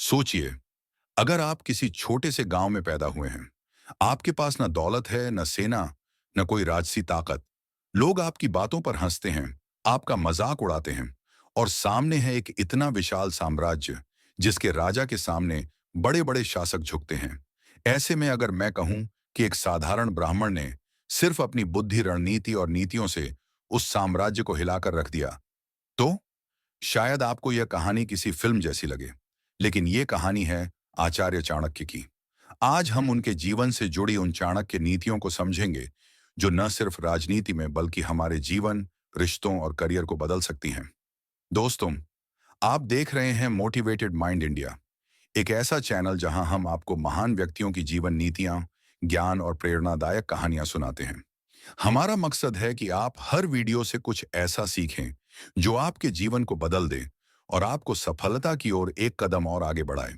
सोचिए, अगर आप किसी छोटे से गांव में पैदा हुए हैं, आपके पास ना दौलत है, न सेना, न कोई राजसी ताकत। लोग आपकी बातों पर हंसते हैं, आपका मजाक उड़ाते हैं, और सामने है एक इतना विशाल साम्राज्य जिसके राजा के सामने बड़े बड़े शासक झुकते हैं। ऐसे में अगर मैं कहूं कि एक साधारण ब्राह्मण ने सिर्फ अपनी बुद्धि, रणनीति और नीतियों से उस साम्राज्य को हिलाकर रख दिया, तो शायद आपको यह कहानी किसी फिल्म जैसी लगे। लेकिन यह कहानी है आचार्य चाणक्य की। आज हम उनके जीवन से जुड़ी उन चाणक्य नीतियों को समझेंगे जो न सिर्फ राजनीति में बल्कि हमारे जीवन, रिश्तों और करियर को बदल सकती हैं। दोस्तों, आप देख रहे हैं मोटिवेटेड माइंड इंडिया, एक ऐसा चैनल जहां हम आपको महान व्यक्तियों की जीवन नीतियां, ज्ञान और प्रेरणादायक कहानियां सुनाते हैं। हमारा मकसद है कि आप हर वीडियो से कुछ ऐसा सीखें जो आपके जीवन को बदल दे और आपको सफलता की ओर एक कदम और आगे बढ़ाए।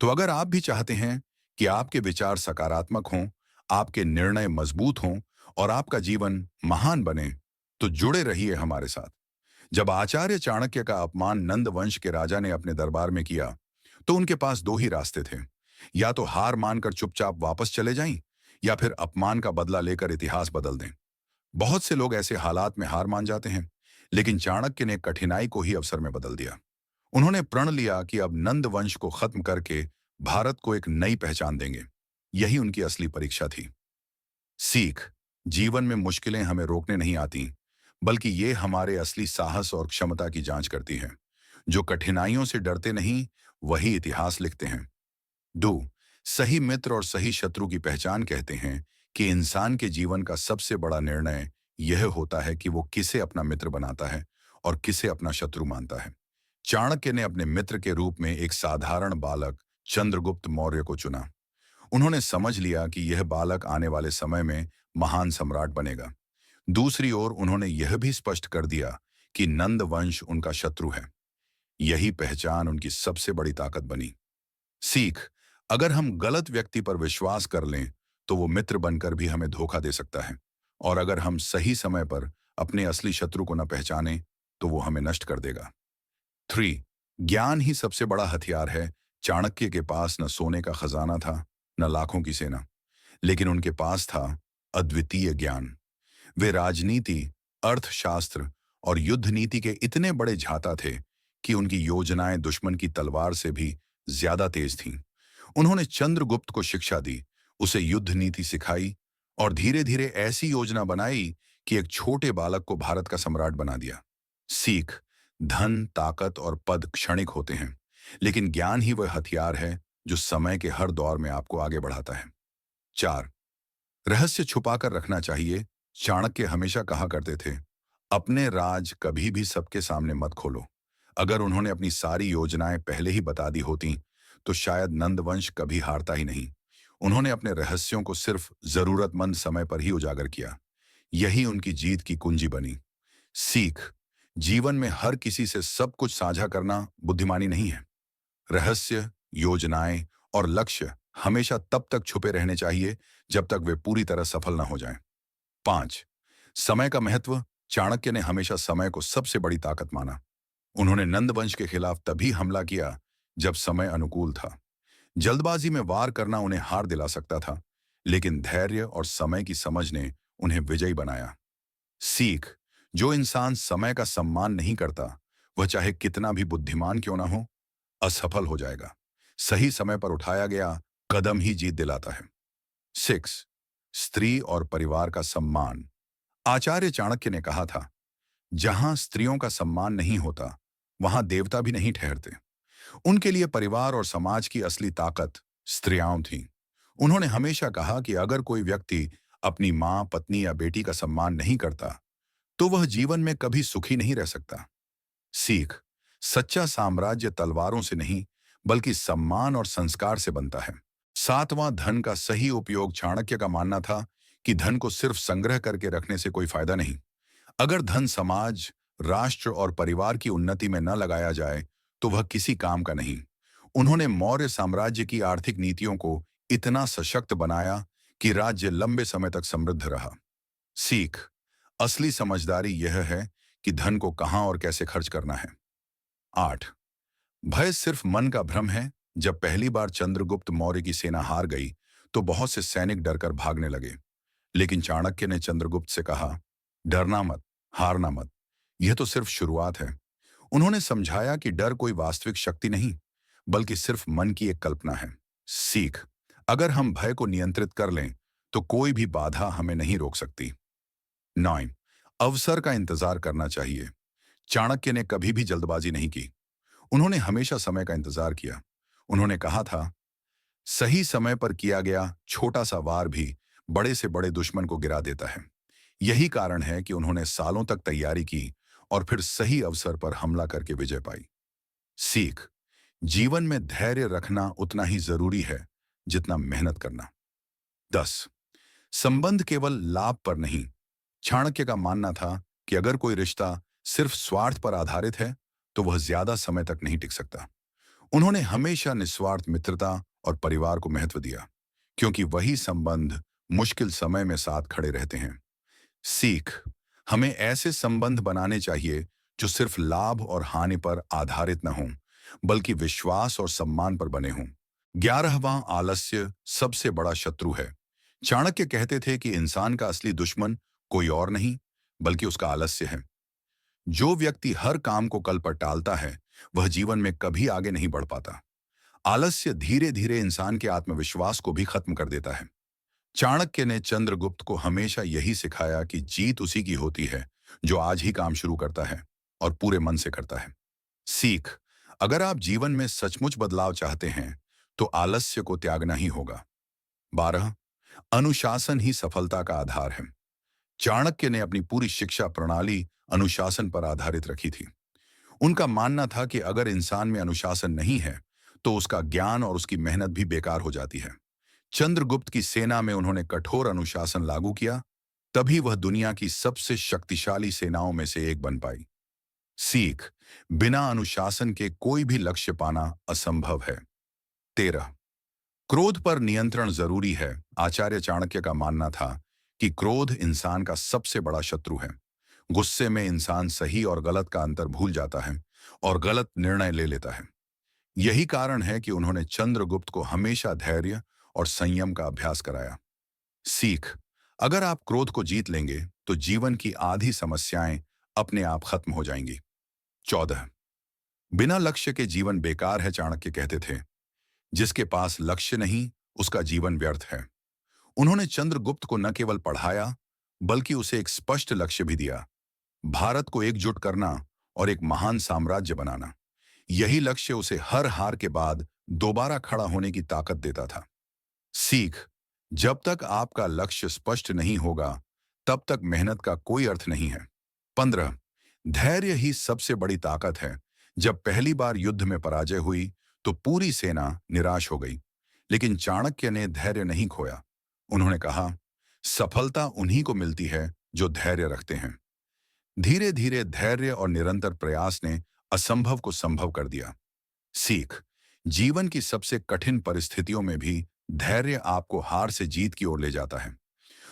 तो अगर आप भी चाहते हैं कि आपके विचार सकारात्मक हों, आपके निर्णय मजबूत हों और आपका जीवन महान बने, तो जुड़े रहिए हमारे साथ। जब आचार्य चाणक्य का अपमान नंद वंश के राजा ने अपने दरबार में किया, तो उनके पास दो ही रास्ते थे। या तो हार मानकर चुपचाप वापस चले जाएं, या फिर अपमान का बदला लेकर इतिहास बदल दें। बहुत से लोग ऐसे हालात में हार मान जाते हैं, लेकिन चाणक्य ने कठिनाई को ही अवसर में बदल दिया। उन्होंने प्रण लिया कि अब नंद वंश को खत्म करके भारत को एक नई पहचान देंगे। यही उनकी असली परीक्षा थी। सीख: जीवन में मुश्किलें हमें रोकने नहीं आती, बल्कि ये हमारे असली साहस और क्षमता की जांच करती हैं। जो कठिनाइयों से डरते नहीं, वही इतिहास लिखते हैं। दो, सही मित्र और सही शत्रु की पहचान कहते हैं कि इंसान के जीवन का सबसे बड़ा निर्णय यह होता है कि वो किसे अपना मित्र बनाता है और किसे अपना शत्रु मानता है। चाणक्य ने अपने मित्र के रूप में एक साधारण बालक चंद्रगुप्त मौर्य को चुना। उन्होंने समझ लिया कि यह बालक आने वाले समय में महान सम्राट बनेगा। दूसरी ओर उन्होंने यह भी स्पष्ट कर दिया कि नंद वंश उनका शत्रु है। यही पहचान उनकी सबसे बड़ी ताकत बनी। सीख: अगर हम गलत व्यक्ति पर विश्वास कर लें, तो वो मित्र बनकर भी हमें धोखा दे सकता है। और अगर हम सही समय पर अपने असली शत्रु को न पहचाने, तो वो हमें नष्ट कर देगा। 3, ज्ञान ही सबसे बड़ा हथियार है। चाणक्य के पास न सोने का खजाना था, न लाखों की सेना, लेकिन उनके पास था अद्वितीय ज्ञान। वे राजनीति, अर्थशास्त्र और युद्ध नीति के इतने बड़े झाता थे कि उनकी योजनाएं दुश्मन की तलवार से भी ज्यादा तेज थीं। उन्होंने चंद्रगुप्त को शिक्षा दी, उसे युद्ध नीति सिखाई और धीरे धीरे ऐसी योजना बनाई कि एक छोटे बालक को भारत का सम्राट बना दिया। सीख: धन, ताकत और पद क्षणिक होते हैं, लेकिन ज्ञान ही वह हथियार है जो समय के हर दौर में आपको आगे बढ़ाता है। 4, रहस्य छुपाकर रखना चाहिए। चाणक्य हमेशा कहा करते थे, अपने राज कभी भी सबके सामने मत खोलो। अगर उन्होंने अपनी सारी योजनाएं पहले ही बता दी होती, तो शायद नंदवंश कभी हारता ही नहीं। उन्होंने अपने रहस्यों को सिर्फ जरूरतमंद समय पर ही उजागर किया। यही उनकी जीत की कुंजी बनी। सीख: जीवन में हर किसी से सब कुछ साझा करना बुद्धिमानी नहीं है। रहस्य, योजनाएं और लक्ष्य हमेशा तब तक छुपे रहने चाहिए जब तक वे पूरी तरह सफल न हो जाएं। 5, समय का महत्व। चाणक्य ने हमेशा समय को सबसे बड़ी ताकत माना। उन्होंने नंदवंश के खिलाफ तभी हमला किया जब समय अनुकूल था। जल्दबाजी में वार करना उन्हें हार दिला सकता था, लेकिन धैर्य और समय की समझ ने उन्हें विजयी बनाया। सीख: जो इंसान समय का सम्मान नहीं करता, वह चाहे कितना भी बुद्धिमान क्यों ना हो, असफल हो जाएगा। सही समय पर उठाया गया कदम ही जीत दिलाता है। 6, स्त्री और परिवार का सम्मान। आचार्य चाणक्य ने कहा था, जहां स्त्रियों का सम्मान नहीं होता, वहां देवता भी नहीं ठहरते। उनके लिए परिवार और समाज की असली ताकत स्त्रियां थीं। उन्होंने हमेशा कहा कि अगर कोई व्यक्ति अपनी मां, पत्नी या बेटी का सम्मान नहीं करता, तो वह जीवन में कभी सुखी नहीं रह सकता। सीख: सच्चा साम्राज्य तलवारों से नहीं, बल्कि सम्मान और संस्कार से बनता है। 7वां, धन का सही उपयोग। चाणक्य का मानना था कि धन को सिर्फ संग्रह करके रखने से कोई फायदा नहीं। अगर धन समाज, राष्ट्र और परिवार की उन्नति में न लगाया जाए, तो वह किसी काम का नहीं। उन्होंने मौर्य साम्राज्य की आर्थिक नीतियों को इतना सशक्त बनाया कि राज्य लंबे समय तक समृद्ध रहा। सीख: असली समझदारी यह है कि धन को कहां और कैसे खर्च करना है। 8, भय सिर्फ मन का भ्रम है, जब पहली बार चंद्रगुप्त मौर्य की सेना हार गई तो बहुत से सैनिक डरकर भागने लगे। लेकिन चाणक्य ने चंद्रगुप्त से कहा, डरना मत, हारना मत, यह तो सिर्फ शुरुआत है। उन्होंने समझाया कि डर कोई वास्तविक शक्ति नहीं, बल्कि सिर्फ मन की एक कल्पना है। सीख, अगर हम भय को नियंत्रित कर लें तो कोई भी बाधा हमें नहीं रोक सकती। 9, अवसर का इंतजार करना चाहिए। चाणक्य ने कभी भी जल्दबाजी नहीं की। उन्होंने हमेशा समय का इंतजार किया। उन्होंने कहा था, सही समय पर किया गया छोटा सा वार भी बड़े से बड़े दुश्मन को गिरा देता है। यही कारण है कि उन्होंने सालों तक तैयारी की और फिर सही अवसर पर हमला करके विजय पाई। सीख, जीवन में धैर्य रखना उतना ही जरूरी है जितना मेहनत करना। 10, संबंध केवल लाभ पर नहीं। चाणक्य का मानना था कि अगर कोई रिश्ता सिर्फ स्वार्थ पर आधारित है तो वह ज्यादा समय तक नहीं टिक सकता। उन्होंने हमेशा निस्वार्थ मित्रता और परिवार को महत्व दिया, क्योंकि वही संबंध मुश्किल समय में साथ खड़े रहते हैं। सीख, हमें ऐसे संबंध बनाने चाहिए जो सिर्फ लाभ और हानि पर आधारित न हों, बल्कि विश्वास और सम्मान पर बने हों। 11वां, आलस्य सबसे बड़ा शत्रु है। चाणक्य कहते थे कि इंसान का असली दुश्मन कोई और नहीं, बल्कि उसका आलस्य है। जो व्यक्ति हर काम को कल पर टालता है वह जीवन में कभी आगे नहीं बढ़ पाता। आलस्य धीरे धीरे इंसान के आत्मविश्वास को भी खत्म कर देता है। चाणक्य ने चंद्रगुप्त को हमेशा यही सिखाया कि जीत उसी की होती है जो आज ही काम शुरू करता है और पूरे मन से करता है। सीख, अगर आप जीवन में सचमुच बदलाव चाहते हैं तो आलस्य को त्यागना ही होगा। 12, अनुशासन ही सफलता का आधार है। चाणक्य ने अपनी पूरी शिक्षा प्रणाली अनुशासन पर आधारित रखी थी। उनका मानना था कि अगर इंसान में अनुशासन नहीं है तो उसका ज्ञान और उसकी मेहनत भी बेकार हो जाती है। चंद्रगुप्त की सेना में उन्होंने कठोर अनुशासन लागू किया, तभी वह दुनिया की सबसे शक्तिशाली सेनाओं में से एक बन पाई। सीख, बिना अनुशासन के कोई भी लक्ष्य पाना असंभव है। 13, क्रोध पर नियंत्रण जरूरी है। आचार्य चाणक्य का मानना था कि क्रोध इंसान का सबसे बड़ा शत्रु है। गुस्से में इंसान सही और गलत का अंतर भूल जाता है और गलत निर्णय ले लेता है। यही कारण है कि उन्होंने चंद्रगुप्त को हमेशा धैर्य और संयम का अभ्यास कराया। सीख, अगर आप क्रोध को जीत लेंगे तो जीवन की आधी समस्याएं अपने आप खत्म हो जाएंगी। 14, बिना लक्ष्य के जीवन बेकार है। चाणक्य कहते थे, जिसके पास लक्ष्य नहीं उसका जीवन व्यर्थ है। उन्होंने चंद्रगुप्त को न केवल पढ़ाया बल्कि उसे एक स्पष्ट लक्ष्य भी दिया, भारत को एकजुट करना और एक महान साम्राज्य बनाना। यही लक्ष्य उसे हर हार के बाद दोबारा खड़ा होने की ताकत देता था। सीख, जब तक आपका लक्ष्य स्पष्ट नहीं होगा तब तक मेहनत का कोई अर्थ नहीं है। 15, धैर्य ही सबसे बड़ी ताकत है। जब पहली बार युद्ध में पराजय हुई तो पूरी सेना निराश हो गई, लेकिन चाणक्य ने धैर्य नहीं खोया। उन्होंने कहा, सफलता उन्हीं को मिलती है जो धैर्य रखते हैं। धीरे धीरे धैर्य और निरंतर प्रयास ने असंभव को संभव कर दिया। सीख, जीवन की सबसे कठिन परिस्थितियों में भी धैर्य आपको हार से जीत की ओर ले जाता है।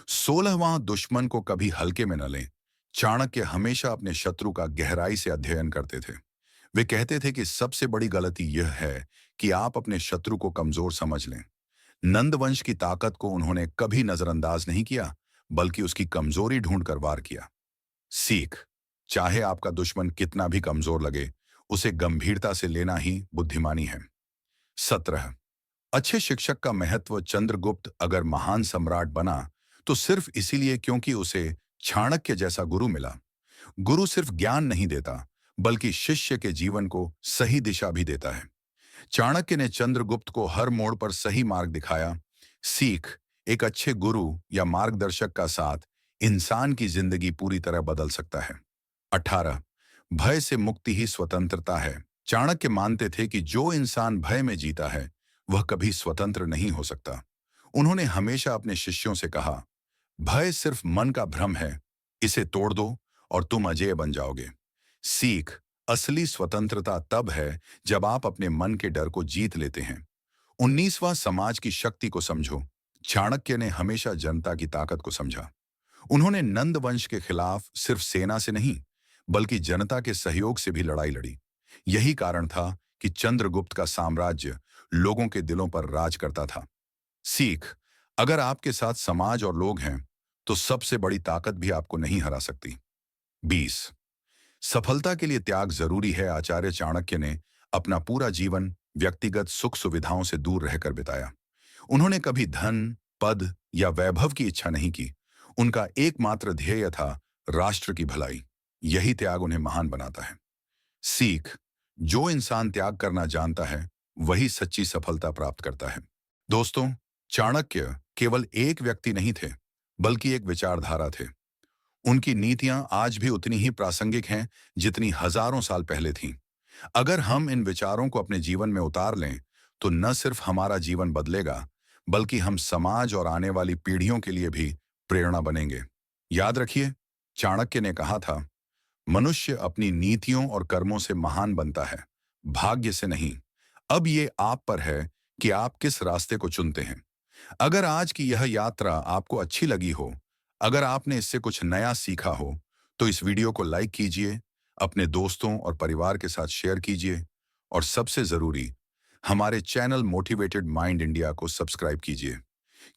16वां, दुश्मन को कभी हल्के में न लें। चाणक्य हमेशा अपने शत्रु का गहराई से अध्ययन करते थे। वे कहते थे कि सबसे बड़ी गलती यह है कि आप अपने शत्रु को कमजोर समझ लें। नंद वंश की ताकत को उन्होंने कभी नजरअंदाज नहीं किया, बल्कि उसकी कमजोरी ढूंढकर वार किया। सीख, चाहे आपका दुश्मन कितना भी कमजोर लगे, उसे गंभीरता से लेना ही बुद्धिमानी है। 17, अच्छे शिक्षक का महत्व। चंद्रगुप्त अगर महान सम्राट बना तो सिर्फ इसीलिए क्योंकि उसे चाणक्य जैसा गुरु मिला। गुरु सिर्फ ज्ञान नहीं देता, बल्कि शिष्य के जीवन को सही दिशा भी देता है। चाणक्य ने चंद्रगुप्त को हर मोड़ पर सही मार्ग दिखाया। सीख, एक अच्छे गुरु या मार्गदर्शक का साथ इंसान की जिंदगी पूरी तरह बदल सकता है। 18, भय से मुक्ति ही स्वतंत्रता है। चाणक्य मानते थे कि जो इंसान भय में जीता है वह कभी स्वतंत्र नहीं हो सकता। उन्होंने हमेशा अपने शिष्यों से कहा, भय सिर्फ मन का भ्रम है, इसे तोड़ दो और तुम अजेय बन जाओगे। सीख, असली स्वतंत्रता तब है जब आप अपने मन के डर को जीत लेते हैं। 19वां, समाज की शक्ति को समझो। चाणक्य ने हमेशा जनता की ताकत को समझा। उन्होंने नंद वंश के खिलाफ सिर्फ सेना से नहीं, बल्कि जनता के सहयोग से भी लड़ाई लड़ी। यही कारण था कि चंद्रगुप्त का साम्राज्य लोगों के दिलों पर राज करता था। सीख, अगर आपके साथ समाज और लोग हैं, तो सबसे बड़ी ताकत भी आपको नहीं हरा सकती। 20, सफलता के लिए त्याग जरूरी है। आचार्य चाणक्य ने अपना पूरा जीवन व्यक्तिगत सुख सुविधाओं से दूर रहकर बिताया। उन्होंने कभी धन, पद या वैभव की इच्छा नहीं की। उनका एकमात्र ध्येय था राष्ट्र की भलाई। यही त्याग उन्हें महान बनाता है। सीख, जो इंसान त्याग करना जानता है, वही सच्ची सफलता प्राप्त करता है। दोस्तों, चाणक्य केवल एक व्यक्ति नहीं थे, बल्कि एक विचारधारा थे। उनकी नीतियां आज भी उतनी ही प्रासंगिक हैं जितनी हजारों साल पहले थीं। अगर हम इन विचारों को अपने जीवन में उतार लें, तो न सिर्फ हमारा जीवन बदलेगा, बल्कि हम समाज और आने वाली पीढ़ियों के लिए भी प्रेरणा बनेंगे। याद रखिए, चाणक्य ने कहा था, मनुष्य अपनी नीतियों और कर्मों से महान बनता है, भाग्य से नहीं। अब ये आप पर है कि आप किस रास्ते को चुनते हैं। अगर आज की यह यात्रा आपको अच्छी लगी हो, अगर आपने इससे कुछ नया सीखा हो, तो इस वीडियो को लाइक कीजिए, अपने दोस्तों और परिवार के साथ शेयर कीजिए, और सबसे जरूरी, हमारे चैनल मोटिवेटेड माइंड इंडिया को सब्सक्राइब कीजिए,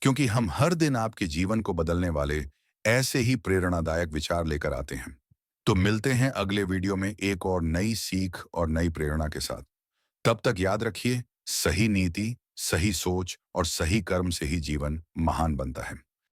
क्योंकि हम हर दिन आपके जीवन को बदलने वाले ऐसे ही प्रेरणादायक विचार लेकर आते हैं। तो मिलते हैं अगले वीडियो में एक और नई सीख और नई प्रेरणा के साथ। तब तक याद रखिए, सही नीति, सही सोच और सही कर्म से ही जीवन महान बनता है।